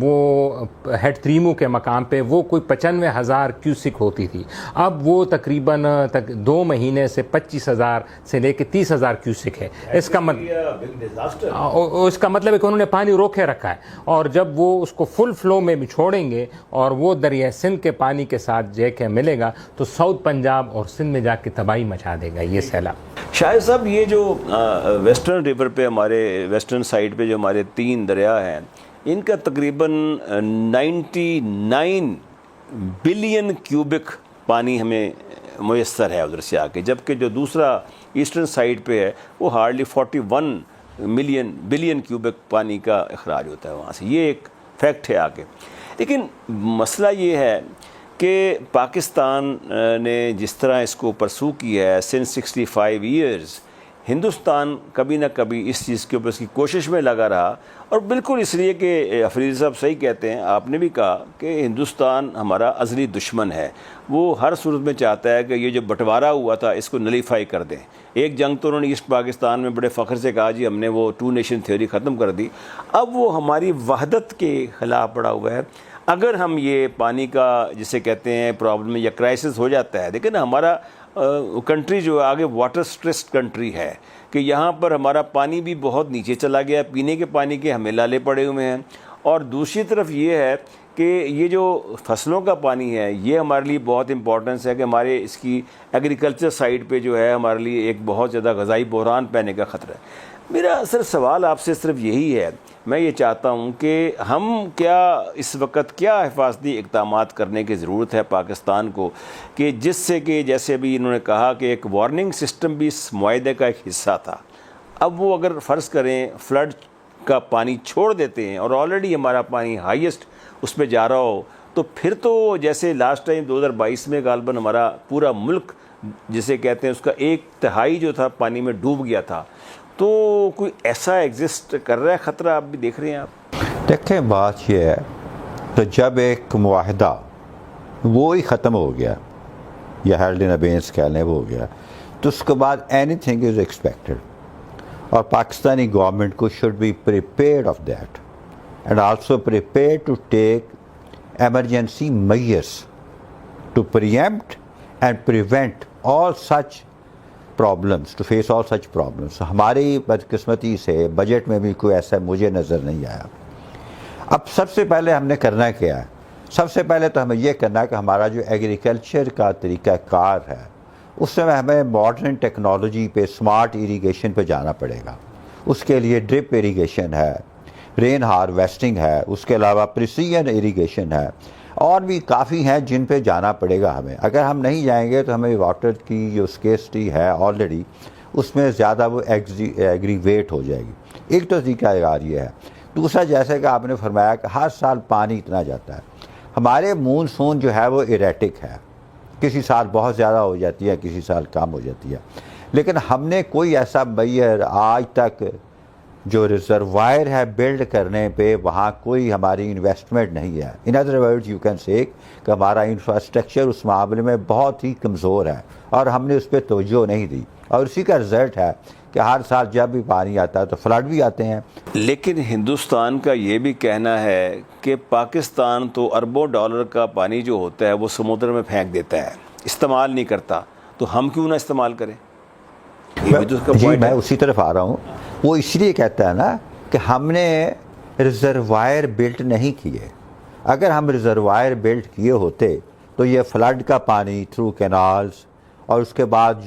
وہ ہیڈ 3 کے مقام پہ وہ کوئی 95,000 کیوسک ہوتی تھی، اب وہ تقریباً 2 مہینے سے 25,000 سے لے کے 30,000 کیوسک ہے۔ اس کا مطلب ہے کہ انہوں نے پانی روکے رکھا ہے، اور جب وہ اس کو فل فلو میں بھی چھوڑیں گے اور وہ دریائے سندھ کے پانی کے ساتھ جے کے ملے گا تو ساؤتھ پنجاب اور سندھ میں جا کے تباہی مچا دے گا یہ سیلاب۔ شاہد صاحب، یہ جو ویسٹرن ریور پہ ہمارے ویسٹرن سائڈ پہ جو ہمارے 3 دریا ہیں، ان کا تقریباً 99 بلین کیوبک پانی ہمیں میسر ہے ادھر سے آ کے، جبکہ جو دوسرا ایسٹرن سائڈ پہ ہے وہ ہارڈلی 41 بلین کیوبک پانی کا اخراج ہوتا ہے وہاں سے۔ یہ ایک فیکٹ ہے آگے۔ لیکن مسئلہ یہ ہے کہ پاکستان نے جس طرح اس کو پرسو کیا ہے سنس 65 ایئرز، ہندوستان کبھی نہ کبھی اس چیز کے اوپر اس کی کوشش میں لگا رہا، اور بالکل اس لیے کہ افریدی صاحب صحیح کہتے ہیں، آپ نے بھی کہا کہ ہندوستان ہمارا ازلی دشمن ہے، وہ ہر صورت میں چاہتا ہے کہ یہ جو بٹوارا ہوا تھا اس کو نلیفائی کر دیں۔ ایک جنگ تو انہوں نے ایسٹ پاکستان میں بڑے فخر سے کہا جی ہم نے وہ 2 نیشن تھیوری ختم کر دی، اب وہ ہماری وحدت کے خلاف پڑا ہوا ہے۔ اگر ہم یہ پانی کا جسے کہتے ہیں پرابلم یا کرائسس ہو جاتا ہے، دیکھیں نا ہمارا کنٹری جو آگے واٹر سٹریسڈ کنٹری ہے، کہ یہاں پر ہمارا پانی بھی بہت نیچے چلا گیا، پینے کے پانی کے ہمیں لالے پڑے ہوئے ہیں، اور دوسری طرف یہ ہے کہ یہ جو فصلوں کا پانی ہے یہ ہمارے لیے بہت امپورٹنس ہے کہ ہمارے اس کی ایگریکلچر سائڈ پہ جو ہے ہمارے لیے ایک بہت زیادہ غذائی بحران پینے کا خطرہ ہے۔ میرا اصل سوال آپ سے صرف یہی ہے، میں یہ چاہتا ہوں کہ ہم کیا اس وقت کیا حفاظتی اقدامات کرنے کی ضرورت ہے پاکستان کو، کہ جس سے کہ جیسے ابھی انہوں نے کہا کہ ایک وارننگ سسٹم بھی اس معاہدے کا ایک حصہ تھا، اب وہ اگر فرض کریں فلڈ کا پانی چھوڑ دیتے ہیں اور آلریڈی ہمارا پانی ہائیسٹ اس پہ جا رہا ہو، تو پھر تو جیسے لاسٹ ٹائم 2022 میں غالباً ہمارا پورا ملک جسے کہتے ہیں اس کا 1/3 جو تھا پانی میں ڈوب گیا تھا، تو کوئی ایسا ایگزسٹ کر رہا ہے خطرہ؟ آپ بھی دیکھ رہے ہیں؟ آپ دیکھیں بات یہ ہے تو جب ایک معاہدہ وہ ہی ختم ہو گیا یا ہیلڈ ان ابینس کہہ لیں وہ ہو گیا، تو اس کے بعد اینی تھنگ از ایکسپیکٹڈ، اور پاکستانی گورنمنٹ کو should be prepared of that and also prepared to take emergency measures to preempt and prevent all such problems, to face all such problems. ہماری بدقسمتی سے بجٹ میں بھی کوئی ایسا مجھے نظر نہیں آیا۔ اب سب سے پہلے ہم نے کرنا کیا ہے؟ سب سے پہلے تو ہمیں یہ کرنا ہے کہ ہمارا جو ایگریکلچر کا طریقہ کار ہے اس میں ہمیں ماڈرن ٹیکنالوجی پہ، سمارٹ ایریگیشن پہ جانا پڑے گا۔ اس کے لیے ڈرپ ایریگیشن ہے، رین ہارویسٹنگ ہے، اس کے علاوہ پریسیجن ایریگیشن ہے، اور بھی کافی ہیں جن پہ جانا پڑے گا ہمیں۔ اگر ہم نہیں جائیں گے تو ہمیں واٹر کی جو اسکیسٹی ہے آلریڈی اس میں زیادہ وہ ایگریویٹ ہو جائے گی۔ ایک تو طریقہ کار یہ ہے۔ دوسرا، جیسے کہ آپ نے فرمایا کہ ہر سال پانی اتنا جاتا ہے، ہمارے مونسون جو ہے وہ ایریٹک ہے، کسی سال بہت زیادہ ہو جاتی ہے، کسی سال کم ہو جاتی ہے، لیکن ہم نے کوئی ایسا میئر آج تک جو ریزروائر ہے بلڈ کرنے پہ وہاں کوئی ہماری انویسٹمنٹ نہیں ہے۔ In other words you can say کہ ہمارا انفراسٹرکچر اس معاملے میں بہت ہی کمزور ہے اور ہم نے اس پہ توجہ نہیں دی، اور اسی کا رزلٹ ہے کہ ہر سال جب بھی پانی آتا ہے تو فلڈ بھی آتے ہیں۔ لیکن ہندوستان کا یہ بھی کہنا ہے کہ پاکستان تو اربوں ڈالر کا پانی جو ہوتا ہے وہ سمندر میں پھینک دیتا ہے، استعمال نہیں کرتا، تو ہم کیوں نہ استعمال کریں؟ جی میں اسی طرف آ رہا ہوں۔ وہ اس لیے کہتا ہے نا کہ ہم نے ریزروائر بلٹ نہیں کیے۔ اگر ہم ریزروائر بلٹ کیے ہوتے تو یہ فلڈ کا پانی تھرو کینالز اور اس کے بعد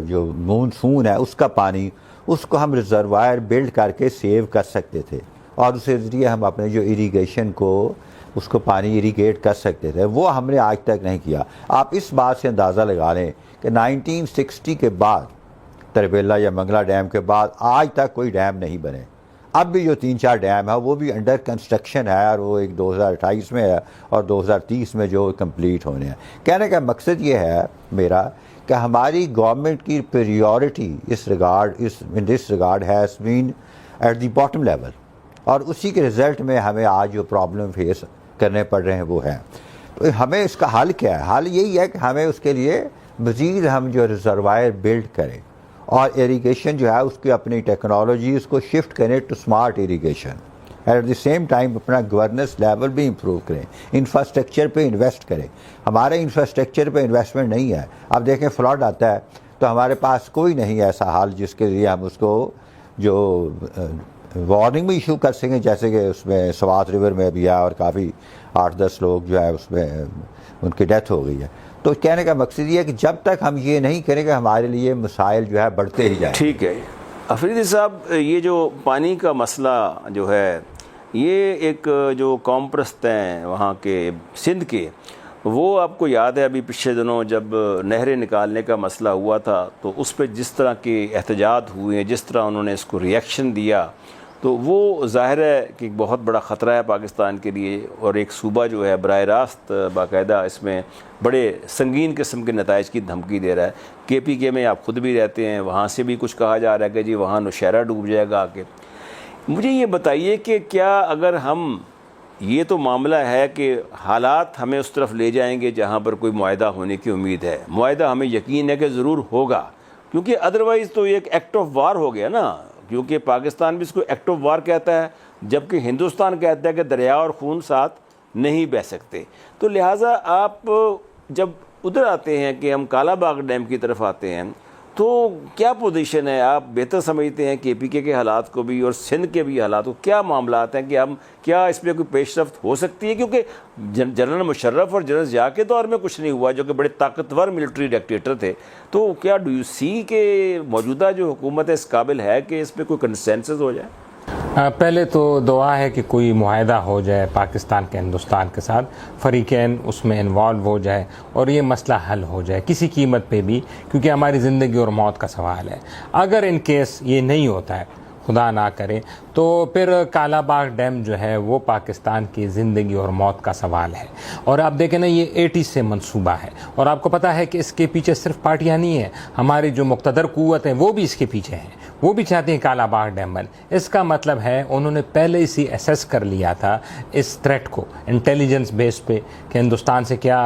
جو مونسون ہے اس کا پانی، اس کو ہم ریزروائر بلڈ کر کے سیو کر سکتے تھے، اور اس کے ذریعے ہم اپنے جو ایریگیشن کو اس کو پانی ایریگیٹ کر سکتے تھے۔ وہ ہم نے آج تک نہیں کیا۔ آپ اس بات سے اندازہ لگا لیں کہ 1960 کے بعد تربیلا یا منگلا ڈیم کے بعد آج تک کوئی ڈیم نہیں بنے۔ اب بھی جو 3-4 ڈیم ہے وہ بھی انڈر کنسٹرکشن ہے، اور وہ ایک 2028 میں ہے اور 2030 میں جو کمپلیٹ ہونے ہیں۔ کہنے کا مقصد یہ ہے میرا کہ ہماری گورنمنٹ کی پریورٹی اس regard has been at the bottom level, اور اسی کے رزلٹ میں ہمیں آج جو پرابلم فیس کرنے پڑ رہے ہیں وہ ہیں۔ تو ہمیں اس کا حل کیا ہے؟ حل یہی ہے کہ ہمیں اس کے لیے مزید ہم جو ریزروائر بلڈ کریں، اور ایریگیشن جو ہے اس کی اپنی ٹیکنالوجیز کو شفٹ کریں to smart irrigation, at the same time اپنا گورننس لیول بھی امپروو کریں, انفراسٹرکچر پہ انویسٹ کریں. ہمارے انفراسٹرکچر پہ انویسٹمنٹ نہیں ہے. اب دیکھیں فلڈ آتا ہے تو ہمارے پاس کوئی نہیں ایسا حال جس کے ذریعے ہم اس کو جو وارننگ بھی ایشو کر سکیں, جیسے کہ اس میں سوات ریور میں بھی ہے اور کافی 8-10 لوگ جو ہے اس میں ان کی ڈیتھ ہو گئی ہے. تو کہنے کا مقصد یہ ہے کہ جب تک ہم یہ نہیں کریں کہ ہمارے لیے مسائل جو ہے بڑھتے ہی جائیں. ٹھیک ہے افریدی صاحب, یہ جو پانی کا مسئلہ جو ہے یہ ایک جو قوم پرست ہیں وہاں کے سندھ کے, وہ آپ کو یاد ہے ابھی پچھلے دنوں جب نہریں نکالنے کا مسئلہ ہوا تھا تو اس پہ جس طرح کے احتجاج ہوئے ہیں, جس طرح انہوں نے اس کو ریئیکشن دیا, تو وہ ظاہر ہے کہ ایک بہت بڑا خطرہ ہے پاکستان کے لیے. اور ایک صوبہ جو ہے براہ راست باقاعدہ اس میں بڑے سنگین قسم کے نتائج کی دھمکی دے رہا ہے. KPK میں آپ خود بھی رہتے ہیں, وہاں سے بھی کچھ کہا جا رہا ہے کہ جی وہاں نوشہرہ ڈوب جائے گا آ کے. مجھے یہ بتائیے کہ کیا اگر ہم, یہ تو معاملہ ہے کہ حالات ہمیں اس طرف لے جائیں گے جہاں پر کوئی معاہدہ ہونے کی امید ہے, معاہدہ ہمیں یقین ہے کہ ضرور ہوگا, کیونکہ ادروائز تو یہ ایک ایکٹ آف وار ہو گیا نا, کیونکہ پاکستان بھی اس کو ایکٹ آف وار کہتا ہے جبکہ ہندوستان کہتا ہے کہ دریا اور خون ساتھ نہیں بہہ سکتے. تو لہٰذا آپ جب ادھر آتے ہیں کہ ہم کالا باغ ڈیم کی طرف آتے ہیں تو کیا پوزیشن ہے؟ آپ بہتر سمجھتے ہیں KPK کے حالات کو بھی اور سندھ کے بھی حالات کو, کیا معاملات ہیں کہ ہم کیا اس پہ کوئی پیش رفت ہو سکتی ہے؟ کیونکہ جنرل مشرف اور جنرل ضیاء کے دور میں کچھ نہیں ہوا جو کہ بڑے طاقتور ملٹری ڈکٹیٹر تھے. تو کیا ڈو یو سی کہ موجودہ جو حکومت ہے اس قابل ہے کہ اس پہ کوئی کنسنسس ہو جائے؟ پہلے تو دعا ہے کہ کوئی معاہدہ ہو جائے پاکستان کے ہندوستان کے ساتھ, فریقین اس میں انوالو ہو جائے اور یہ مسئلہ حل ہو جائے کسی قیمت پہ بھی, کیونکہ ہماری زندگی اور موت کا سوال ہے. اگر ان کیس یہ نہیں ہوتا ہے, خدا نہ کرے, تو پھر کالا باغ ڈیم جو ہے وہ پاکستان کی زندگی اور موت کا سوال ہے. اور آپ دیکھیں نا, یہ 80 سے منصوبہ ہے اور آپ کو پتہ ہے کہ اس کے پیچھے صرف پارٹیاں نہیں ہیں, ہماری جو مقتدر قوت ہیں وہ بھی اس کے پیچھے ہیں, وہ بھی چاہتے ہیں کالا باغ ڈیم بن. اس کا مطلب ہے انہوں نے پہلے ہی ایسیس کر لیا تھا اس تھریٹ کو انٹیلیجنس بیس پہ کہ ہندوستان سے کیا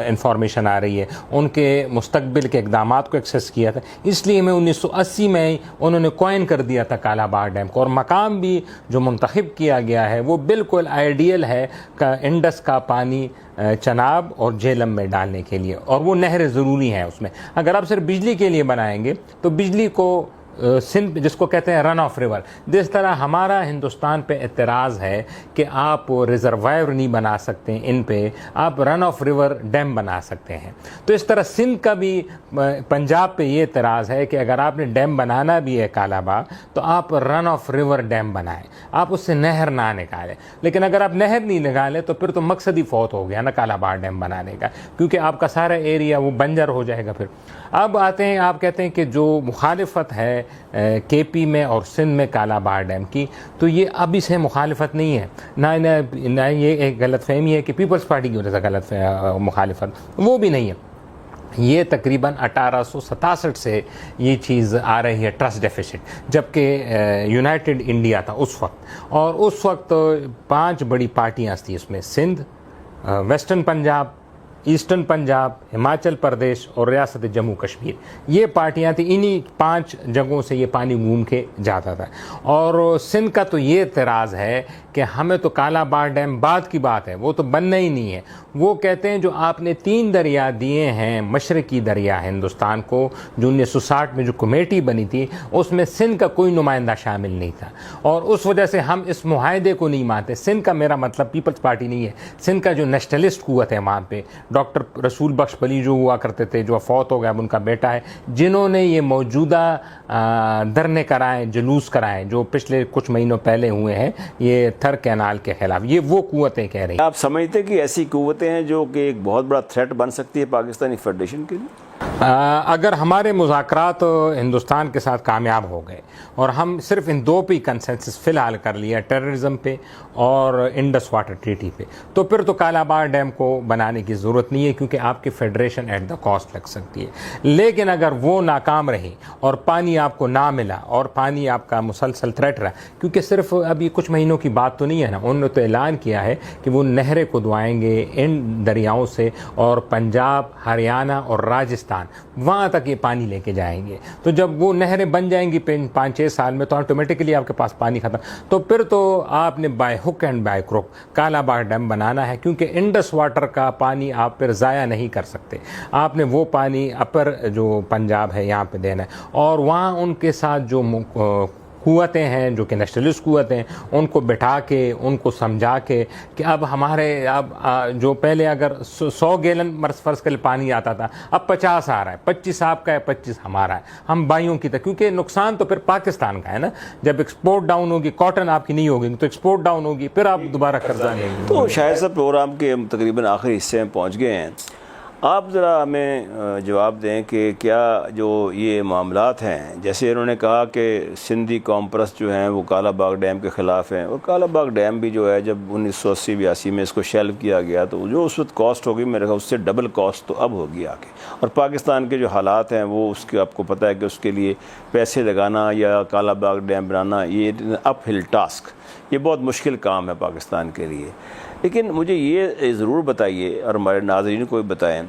انفارمیشن آ رہی ہے, ان کے مستقبل کے اقدامات کو ایکسیس کیا تھا. اس لیے میں 1980 میں ہی انہوں نے کوائن کر دیا تھا کالا باغ ڈیم کو, اور مقام بھی جو منتخب کیا گیا ہے وہ بالکل آئیڈیل ہے انڈس کا پانی چناب اور جہلم میں ڈالنے کے لیے, اور وہ نہریں ضروری ہیں اس میں. اگر آپ صرف بجلی کے لیے بنائیں گے تو بجلی کو سندھ جس کو کہتے ہیں رن آف ریور, جس طرح ہمارا ہندوستان پہ اعتراض ہے کہ آپ ریزروائر نہیں بنا سکتے, ان پہ آپ رن آف ریور ڈیم بنا سکتے ہیں. تو اس طرح سندھ کا بھی پنجاب پہ یہ اعتراض ہے کہ اگر آپ نے ڈیم بنانا بھی ہے کالا باغ تو آپ رن آف ریور ڈیم بنائیں, آپ اس سے نہر نہ نکالیں. لیکن اگر آپ نہر نہیں نکالیں تو پھر تو مقصد ہی فوت ہو گیا نا کالا باغ ڈیم بنانے کا, کیونکہ آپ کا سارا ایریا وہ بنجر ہو جائے گا. پھر اب آتے ہیں, آپ کہتے ہیں کہ جو مخالفت ہے KP میں اور سندھ میں کالا باغ ڈیم کی, تو یہ اب سے مخالفت نہیں ہے, نہ یہ ایک غلط فہمی ہے کہ پیپلز پارٹی کی وجہ سے غلط مخالفت, وہ بھی نہیں ہے. یہ تقریباً 1867 سے یہ چیز آ رہی ہے ٹرسٹ ڈیفیسٹ, جبکہ یونائٹڈ انڈیا تھا اس وقت, اور اس وقت 5 بڑی پارٹیاں تھیں اس میں, سندھ, ویسٹرن پنجاب, ایسٹرن پنجاب, ہماچل پردیش اور ریاست جموں کشمیر. یہ پارٹیاں تھیں, انہی 5 جگہوں سے یہ پانی گھوم کے جاتا تھا. اور سندھ کا تو یہ اعتراض ہے کہ ہمیں تو کالا باغ ڈیم بعد کی بات ہے, وہ تو بننا ہی نہیں ہے. وہ کہتے ہیں جو آپ نے 3 دریا دیے ہیں مشرقی دریا ہندوستان کو, جو 1960 میں جو کمیٹی بنی تھی اس میں سندھ کا کوئی نمائندہ شامل نہیں تھا, اور اس وجہ سے ہم اس معاہدے کو نہیں مانتے. سندھ کا میرا مطلب پیپلز پارٹی نہیں ہے, سندھ کا جو نیشنلسٹ قوت ہے وہاں پہ, ڈاکٹر رسول بخش بلی جو ہوا کرتے تھے, جو فوت ہو گیا, اب ان کا بیٹا ہے, جنہوں نے یہ موجودہ دھرنے کرائے, جلوس کرائے جو پچھلے کچھ مہینوں پہلے ہوئے ہیں یہ تھر کینال کے خلاف, یہ وہ قوتیں کہہ رہی ہیں. آپ سمجھتے کہ ایسی قوتیں ہیں جو کہ ایک بہت بڑا تھریٹ بن سکتی ہے پاکستانی فیڈریشن کے لیے؟ اگر ہمارے مذاکرات ہندوستان کے ساتھ کامیاب ہو گئے اور ہم صرف ان 2 پہ کنسنسس فی الحال کر لیا, ٹیررزم پہ اور انڈس واٹر ٹریٹی پہ, تو پھر تو کالا باغ ڈیم کو بنانے کی ضرورت نہیں ہے, کیونکہ آپ کی فیڈریشن ایٹ دا کاسٹ لگ سکتی ہے. لیکن اگر وہ ناکام رہی اور پانی آپ کو نہ ملا اور پانی آپ کا مسلسل تھریٹ رہا, کیونکہ صرف ابھی کچھ مہینوں کی بات تو نہیں ہے نا, انہوں نے تو اعلان کیا ہے کہ وہ نہریں کھدوائیں گے ان دریاؤں سے, اور پنجاب, ہریانہ اور راجستھان بلوچستان، وہاں تک یہ پانی لے کے جائیں گے. تو جب وہ نہریں بن جائیں گی 5-6 سال میں تو آٹومیٹکلی آپ کے پاس پانی ختم. تو پھر تو آپ نے by hook and by crook Kala Bagh dam بنانا ہے، کیونکہ انڈس واٹر کا پانی آپ پھر ضائع نہیں کر سکتے. آپ نے وہ پانی اپر جو پنجاب ہے یہاں پہ دینا ہے، اور وہاں ان کے ساتھ جو قوتیں ہیں جو کہ نیشنلسٹ قوتیں ہیں ان کو بٹھا کے ان کو سمجھا کے کہ اب ہمارے اب جو پہلے اگر 100 گیلن فرض کے پانی آتا تھا اب 50 آ رہا ہے، 25 آپ کا ہے 25 ہمارا ہے، ہم بھائیوں کی طرح. کیونکہ نقصان تو پھر پاکستان کا ہے نا، جب ایکسپورٹ ڈاؤن ہوگی کاٹن آپ کی نہیں ہوگی تو ایکسپورٹ ڈاؤن ہوگی، پھر آپ دوبارہ قرضہ لیں گے. تو شاید صاحب پروگرام کے تقریباً آخری حصے میں پہنچ گئے ہیں. آپ ذرا ہمیں جواب دیں کہ کیا جو یہ معاملات ہیں، جیسے انہوں نے کہا کہ سندھی کانفرنس جو ہیں وہ کالا باغ ڈیم کے خلاف ہیں، اور کالا باغ ڈیم بھی جو ہے جب 1980-82 میں اس کو شیلف کیا گیا تو جو اس وقت کاسٹ ہوگی میرے خیال اس سے ڈبل کاسٹ تو اب ہوگی آگے. اور پاکستان کے جو حالات ہیں وہ اس کے آپ کو پتہ ہے کہ اس کے لیے پیسے لگانا یا کالا باغ ڈیم بنانا یہ اپ ہل ٹاسک، یہ بہت مشکل کام ہے پاکستان کے لیے. لیکن مجھے یہ ضرور بتائیے اور ہمارے ناظرین کو بھی بتائیں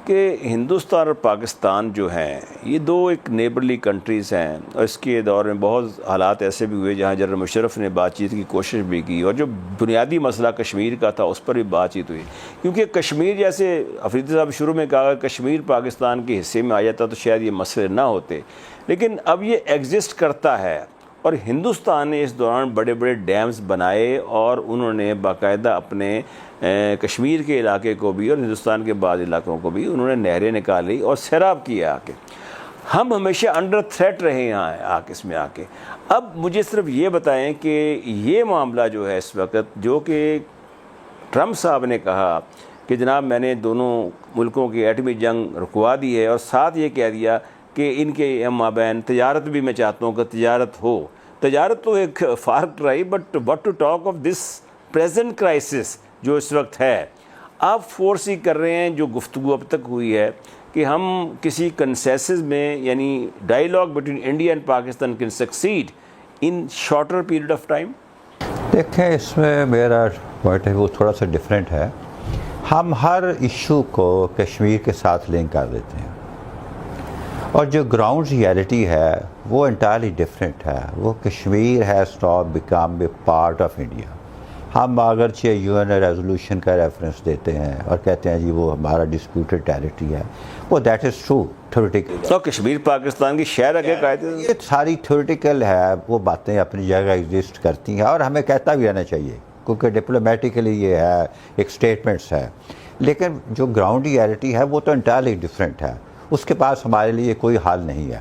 کہ ہندوستان اور پاکستان جو ہیں یہ دو ایک نیبرلی کنٹریز ہیں، اور اس کے دور میں بہت حالات ایسے بھی ہوئے جہاں جنرل مشرف نے بات چیت کی کوشش بھی کی، اور جو بنیادی مسئلہ کشمیر کا تھا اس پر بھی بات چیت ہوئی. کیونکہ کشمیر جیسے افریدی صاحب شروع میں کہا کہ کشمیر پاکستان کے حصے میں آ جاتا تو شاید یہ مسئلے نہ ہوتے، لیکن اب یہ ایگزسٹ کرتا ہے. اور ہندوستان نے اس دوران بڑے بڑے ڈیمز بنائے اور انہوں نے باقاعدہ اپنے کشمیر کے علاقے کو بھی اور ہندوستان کے بعض علاقوں کو بھی انہوں نے نہریں نکالی اور سیراب کیا آ کے. ہم ہمیشہ انڈر تھریٹ رہے یہاں آ کے اس میں آ کے. اب مجھے صرف یہ بتائیں کہ یہ معاملہ جو ہے اس وقت جو کہ ٹرمپ صاحب نے کہا کہ جناب میں نے دونوں ملکوں کی ایٹمی جنگ رکوا دی ہے، اور ساتھ یہ کہہ دیا کہ ان کے مابین تجارت بھی میں چاہتا ہوں کہ تجارت ہو. تجارت تو ایک فارق رہی، but what to talk of this present crisis جو اس وقت ہے. آپ فورس ہی کر رہے ہیں جو گفتگو اب تک ہوئی ہے کہ ہم کسی کنسنسس میں، یعنی dialogue between India and Pakistan can succeed in shorter period of time. دیکھیں اس میں میرا پوائنٹ ہے وہ تھوڑا سا ڈیفرنٹ ہے. ہم ہر ایشو کو کشمیر کے ساتھ لنک کر دیتے ہیں، اور جو گراؤنڈ ریئلٹی ہے وہ انٹائرلی ڈفرینٹ ہے. وہ Kashmir has not become a part of India. ہم اگرچہ یو این ریزولوشن کا ریفرنس دیتے ہیں اور کہتے ہیں جی وہ ہمارا ڈسپیوٹڈ ٹیریٹری ہے، وہ دیٹ از ٹرو تھیوریٹیکل. تو کشمیر پاکستان کی شہر ہے قاعدے یہ ساری تھیوریٹیکل ہے، وہ باتیں اپنی جگہ ایگزسٹ کرتی ہیں اور ہمیں کہتا بھی رہنا چاہیے کیونکہ ڈپلومیٹیکلی یہ ہے ایک اسٹیٹمنٹس ہے. لیکن جو گراؤنڈ ریئلٹی ہے وہ تو انٹائرلی ڈفرینٹ ہے، اس کے پاس ہمارے لیے کوئی حل نہیں ہے.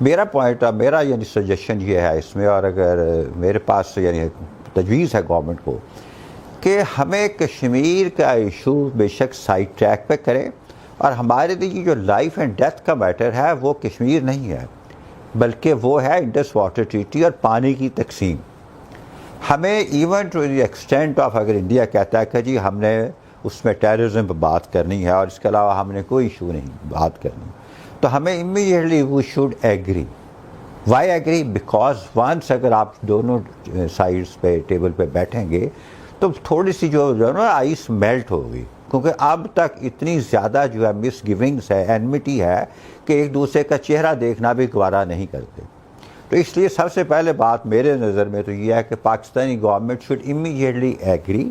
میرا پوائنٹ میرا یعنی سجیشن یہ ہے اس میں، اور اگر میرے پاس یعنی تجویز ہے گورنمنٹ کو کہ ہمیں کشمیر کا ایشو بے شک سائڈ ٹریک پہ کریں، اور ہمارے لیے جو لائف اینڈ ڈیتھ کا میٹر ہے وہ کشمیر نہیں ہے بلکہ وہ ہے انڈس واٹر ٹریٹی اور پانی کی تقسیم. ہمیں even to the extent of اگر انڈیا کہتا ہے کہ جی ہم نے اس میں ٹیررزم پہ بات کرنی ہے اور اس کے علاوہ ہم نے کوئی ایشو نہیں بات کرنی، تو ہمیں immediately we should agree. Why agree? Because once اگر آپ دونوں سائڈس پہ ٹیبل پہ بیٹھیں گے تو تھوڑی سی جو ہے نا آئس میلٹ ہوگی، کیونکہ اب تک اتنی زیادہ جو ہے مس گیونگس ہے، اینمٹی ہے کہ ایک دوسرے کا چہرہ دیکھنا بھی گوارا نہیں کرتے. تو اس لیے سب سے پہلے بات میرے نظر میں تو یہ ہے کہ Pakistani government should immediately agree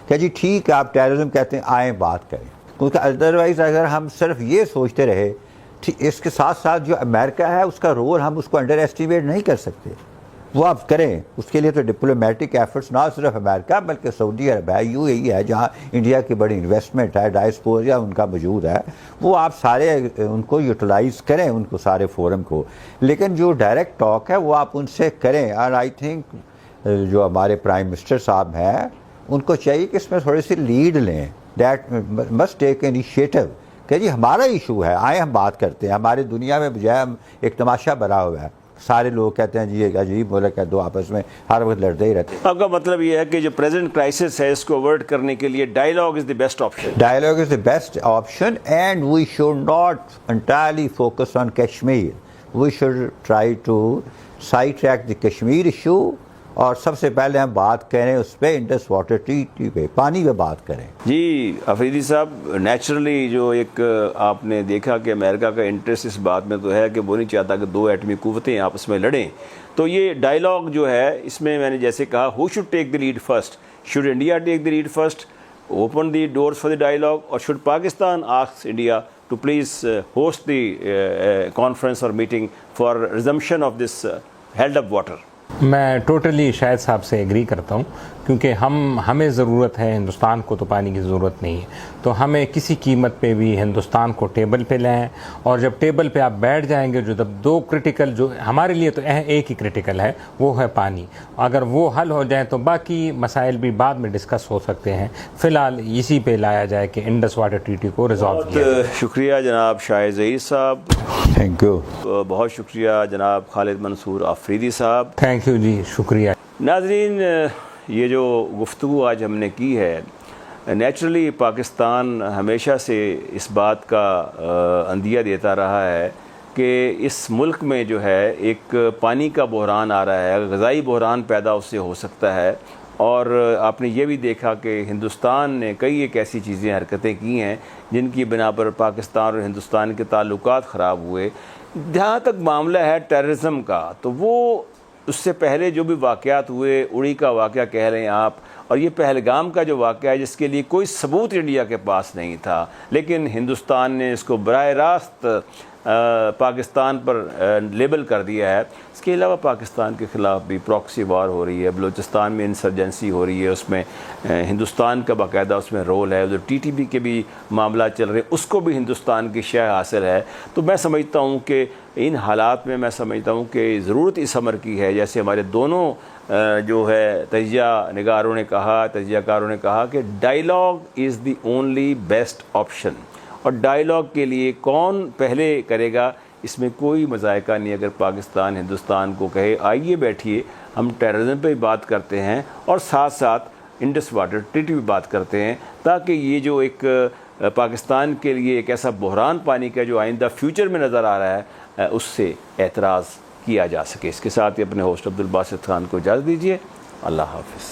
کہ جی ٹھیک ہے آپ ٹیررزم کہتے ہیں آئیں بات کریں. کیونکہ ادروائز اگر ہم صرف یہ سوچتے رہے، اس کے ساتھ ساتھ جو امریکہ ہے اس کا رول ہم اس کو انڈر ایسٹیمیٹ نہیں کر سکتے. وہ آپ کریں، اس کے لیے تو ڈپلومیٹک ایفرٹس نہ صرف امریکہ بلکہ سعودی عرب ہے، یو اے ای ہے جہاں انڈیا کی بڑی انویسٹمنٹ ہے، ڈائسپوریا ان کا موجود ہے، وہ آپ سارے ان کو یوٹیلائز کریں، ان کو سارے فورم کو. لیکن جو ڈائریکٹ ٹاک ہے وہ آپ ان سے کریں. اور آئی تھنک جو ہمارے پرائم منسٹر صاحب ہیں ان کو چاہیے کہ اس میں تھوڑی سی لیڈ لیں. دیٹ مسٹ ٹیک انیشیٹو کہ جی ہمارا ایشو ہے، آئیں ہم بات کرتے ہیں. ہماری دنیا میں بجائے ہم ایک تماشا بنا ہوا ہے، سارے لوگ کہتے ہیں جی ایک عجیب ملک ہے، دو آپس میں ہر وقت لڑتے ہی رہتے ہیں. آپ کا مطلب یہ ہے کہ جو پریزنٹ کرائسس ہے اس کو اوورٹ کرنے کے لیے dialogue is the best option. Dialogue is the best option and we should not entirely focus on Kashmir. We should try to sidetrack the Kashmir issue اور سب سے پہلے ہم بات کریں اس پہ انڈس واٹر ٹریٹی پہ، پانی پہ بات کریں۔ جی افریدی صاحب، نیچرلی جو ایک آپ نے دیکھا کہ امریکہ کا انٹرسٹ اس بات میں تو ہے کہ وہ نہیں چاہتا کہ دو ایٹمی قوتیں آپس میں لڑیں، تو یہ ڈائیلاگ جو ہے اس میں نے جیسے کہا who should take the lead first, should India take the lead first, open the doors for the dialogue, اور should Pakistan ask India to please host the conference اور meeting for resumption of this held up water? میں totally Shahid صاحب سے agri کرتا ہوں، کیونکہ ہمیں ضرورت ہے، ہندوستان کو تو پانی کی ضرورت نہیں ہے، تو ہمیں کسی قیمت پہ بھی ہندوستان کو ٹیبل پہ لائیں، اور جب ٹیبل پہ آپ بیٹھ جائیں گے جو دو کرٹیکل، جو ہمارے لیے تو ایک ہی کرٹیکل ہے وہ ہے پانی، اگر وہ حل ہو جائیں تو باقی مسائل بھی بعد میں ڈسکس ہو سکتے ہیں، فی الحال اسی پہ لایا جائے کہ انڈس واٹر ٹریٹی کو ریزالو کیا جائے۔ شکریہ جناب شاہد ظہیر صاحب، تھینک یو۔ بہت شکریہ جناب خالد منصور آفریدی صاحب۔ تھینک یو جی، شکریہ۔ ناظرین، یہ جو گفتگو آج ہم نے کی ہے، نیچرلی پاکستان ہمیشہ سے اس بات کا عندیہ دیتا رہا ہے کہ اس ملک میں جو ہے ایک پانی کا بحران آ رہا ہے، غذائی بحران پیدا اس سے ہو سکتا ہے، اور آپ نے یہ بھی دیکھا کہ ہندوستان نے کئی ایک ایسی چیزیں حرکتیں کی ہیں جن کی بنا پر پاکستان اور ہندوستان کے تعلقات خراب ہوئے۔ جہاں تک معاملہ ہے ٹیررزم کا، تو وہ اس سے پہلے جو بھی واقعات ہوئے، اڑی کا واقعہ کہہ رہے ہیں آپ، اور یہ پہلگام کا جو واقعہ ہے جس کے لیے کوئی ثبوت انڈیا کے پاس نہیں تھا، لیکن ہندوستان نے اس کو براہ راست پاکستان پر لیبل کر دیا ہے۔ اس کے علاوہ پاکستان کے خلاف بھی پراکسی وار ہو رہی ہے، بلوچستان میں انسرجنسی ہو رہی ہے، اس میں ہندوستان کا باقاعدہ اس میں رول ہے، ادھر ٹی ٹی پی کے بھی معاملات چل رہے ہیں، اس کو بھی ہندوستان کی شہ حاصل ہے۔ تو میں سمجھتا ہوں کہ ان حالات میں کہ ضرورت اس امر کی ہے، جیسے ہمارے دونوں جو ہے تجزیہ نگاروں نے کہا، تجزیہ کاروں نے کہا کہ dialogue is the only best option, اور ڈائیلاگ کے لیے کون پہلے کرے گا اس میں کوئی مذائقہ نہیں۔ اگر پاکستان ہندوستان کو کہے آئیے بیٹھیے ہم ٹیررزم پہ بھی بات کرتے ہیں اور ساتھ ساتھ انڈس واٹر ٹریٹی بھی بات کرتے ہیں، تاکہ یہ جو ایک پاکستان کے لیے ایک ایسا بحران پانی کا جو آئندہ فیوچر میں نظر آ رہا ہے اس سے اعتراض کیا جا سکے۔ اس کے ساتھ ہی اپنے ہوسٹ عبدالباسط خان کو اجازت دیجیے، اللہ حافظ۔